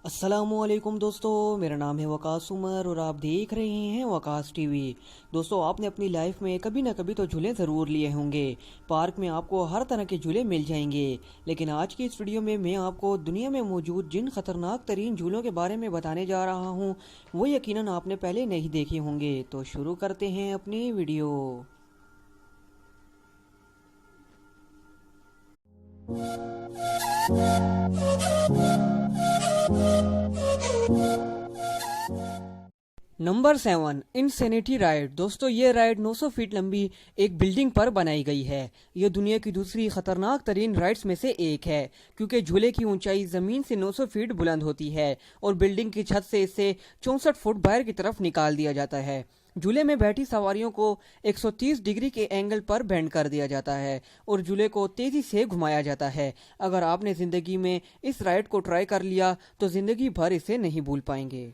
अस्सलामुअलैकुम दोस्तों, मेरा नाम है वकास उमर और आप देख रहे हैं वकास टीवी। दोस्तों, आपने अपनी लाइफ में कभी ना कभी तो झूले ज़रूर लिए होंगे। पार्क में आपको हर तरह के झूले मिल जाएंगे, लेकिन आज की इस वीडियो में मैं आपको दुनिया में मौजूद जिन ख़तरनाक तरीन झूलों के बारे में बताने जा रहा हूँ वो यकीनन आपने पहले नहीं देखे होंगे। तो शुरू करते हैं अपनी वीडियो। Number 7, insanity ride. दोस्तों, ये राइड 900 फीट लंबी एक बिल्डिंग पर बनाई गई है। ये दुनिया की दूसरी खतरनाक तरीन राइड्स में से एक है, क्योंकि झूले की ऊंचाई जमीन से 900 फीट बुलंद होती है और बिल्डिंग की छत से इसे 64 फुट बाहर की तरफ निकाल दिया जाता है। झूले में बैठी सवारियों को 130 डिग्री के एंगल पर बेंड कर दिया जाता है और झूले को तेजी से घुमाया जाता है। अगर आपने जिंदगी में इस राइड को ट्राई कर लिया तो जिंदगी भर इसे नहीं भूल पाएंगे।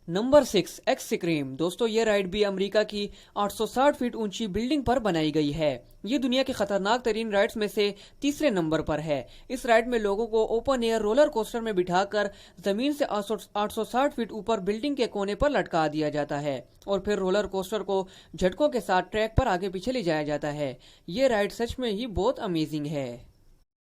Number 6, extreme. दोस्तों, ये राइड भी अमेरिका की 860 फीट ऊंची बिल्डिंग पर बनाई गई है। ये दुनिया की खतरनाक तरीन राइड्स में से तीसरे नंबर पर है। इस राइड में लोगों को ओपन एयर रोलर कोस्टर में बिठाकर जमीन से 860 फीट ऊपर बिल्डिंग के कोने पर लटका दिया जाता है और फिर रोलर कोस्टर को झटकों के साथ ट्रैक पर आगे पीछे ले जाया जाता है। ये राइड सच में ही बहुत अमेजिंग है।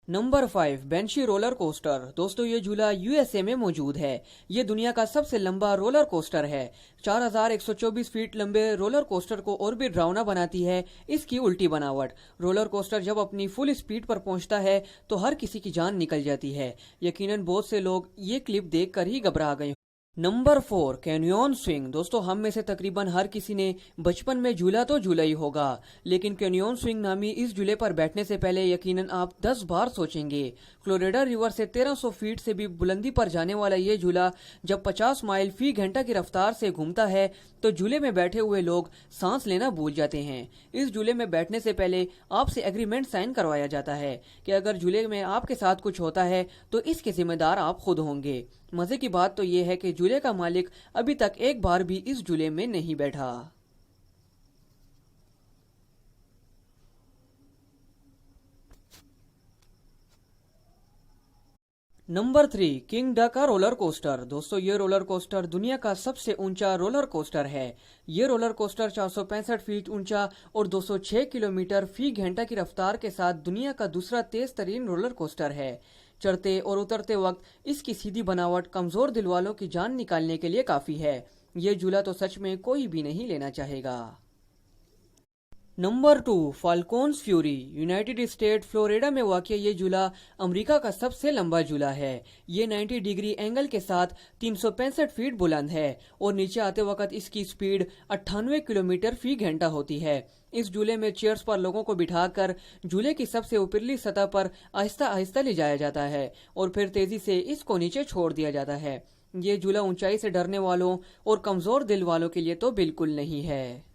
Number 5, Banshee roller coaster. दोस्तों, ये झूला यूएसए में मौजूद है। ये दुनिया का सबसे लंबा रोलर कोस्टर है। 4124 फीट लंबे रोलर कोस्टर को और भी डरावना बनाती है इसकी उल्टी बनावट। रोलर कोस्टर जब अपनी फुल स्पीड पर पहुंचता है तो हर किसी की जान निकल जाती है। यकीनन बहुत से लोग ये क्लिप देखकर ही घबरा गए। Number 4, canyon swing. दोस्तों, हम में से तकरीबन हर किसी ने बचपन में झूला तो झूला ही होगा, लेकिन कैनियन स्विंग नामी इस झूले पर बैठने से पहले यकीनन आप 10 बार सोचेंगे। फ्लोरिडा रिवर से 1300 फीट से भी बुलंदी पर जाने वाला ये झूला जब 50 माइल फी घंटा की रफ्तार से घूमता है तो झूले में बैठे हुए लोग सांस लेना भूल जाते हैं। इस झूले में बैठने से पहले आपसे एग्रीमेंट साइन करवाया जाता है कि अगर झूले में आपके साथ कुछ होता है तो इसके जिम्मेदार आप खुद होंगे। मजे की बात तो ये है कि झूले का मालिक अभी तक एक बार भी इस झूले में नहीं बैठा। नंबर 3, किंग डा का रोलर कोस्टर। दोस्तों, ये रोलर कोस्टर दुनिया का सबसे ऊंचा रोलर कोस्टर है। ये रोलर कोस्टर 465 फीट ऊंचा और 206 किलोमीटर फी घंटा की रफ्तार के साथ दुनिया का दूसरा तेज तरीन रोलर कोस्टर है। चढ़ते और उतरते वक्त इसकी सीधी बनावट कमजोर दिल वालों की जान निकालने के लिए काफी है। ये झूला तो सच में कोई भी नहीं लेना चाहेगा। Number 2, Falcon's Fury. United State Florida में वाक़िया ये झूला अमेरिका का सबसे लंबा झूला है। ये 90 डिग्री एंगल के साथ 365 फीट बुलंद है और नीचे आते वक्त इसकी स्पीड 98 किलोमीटर फी घंटा होती है। इस झूले में चेयर्स पर लोगों को बिठाकर झूले की सबसे ऊपरली सतह पर आहिस्ता आहिस्ता ले जाया जाता है और फिर तेजी से इसको नीचे छोड़ दिया जाता है। ये झूला ऊंचाई से डरने वालों और कमजोर दिल वालों के लिए तो बिल्कुल नहीं है।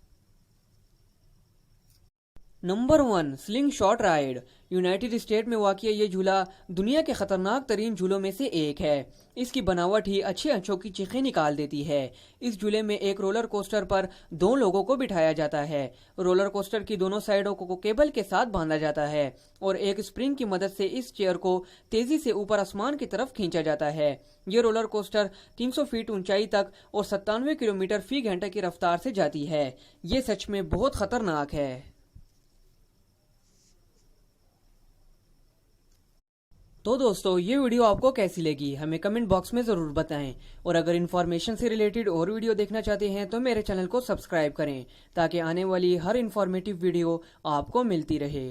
Number 1, sling shot ride. United state में वाक़िया ये झूला दुनिया के खतरनाक तरीन झूलों में से एक है। इसकी बनावट ही अच्छे अच्छों की चीखें निकाल देती है। इस झूले में एक रोलर कोस्टर पर 2 लोगों को बिठाया जाता है। रोलर कोस्टर की दोनों साइडों को केबल के साथ बांधा जाता है और एक स्प्रिंग की मदद से इस चेयर को तेजी से ऊपर आसमान की तरफ खींचा जाता है। ये रोलर कोस्टर 300 फीट ऊंचाई तक और 97 किलोमीटर फी घंटा की रफ्तार से जाती है। ये सच में बहुत खतरनाक है। तो दोस्तों, ये वीडियो आपको कैसी लगी हमें कमेंट बॉक्स में ज़रूर बताएं और अगर इन्फॉर्मेशन से रिलेटेड और वीडियो देखना चाहते हैं तो मेरे चैनल को सब्सक्राइब करें ताकि आने वाली हर इन्फॉर्मेटिव वीडियो आपको मिलती रहे।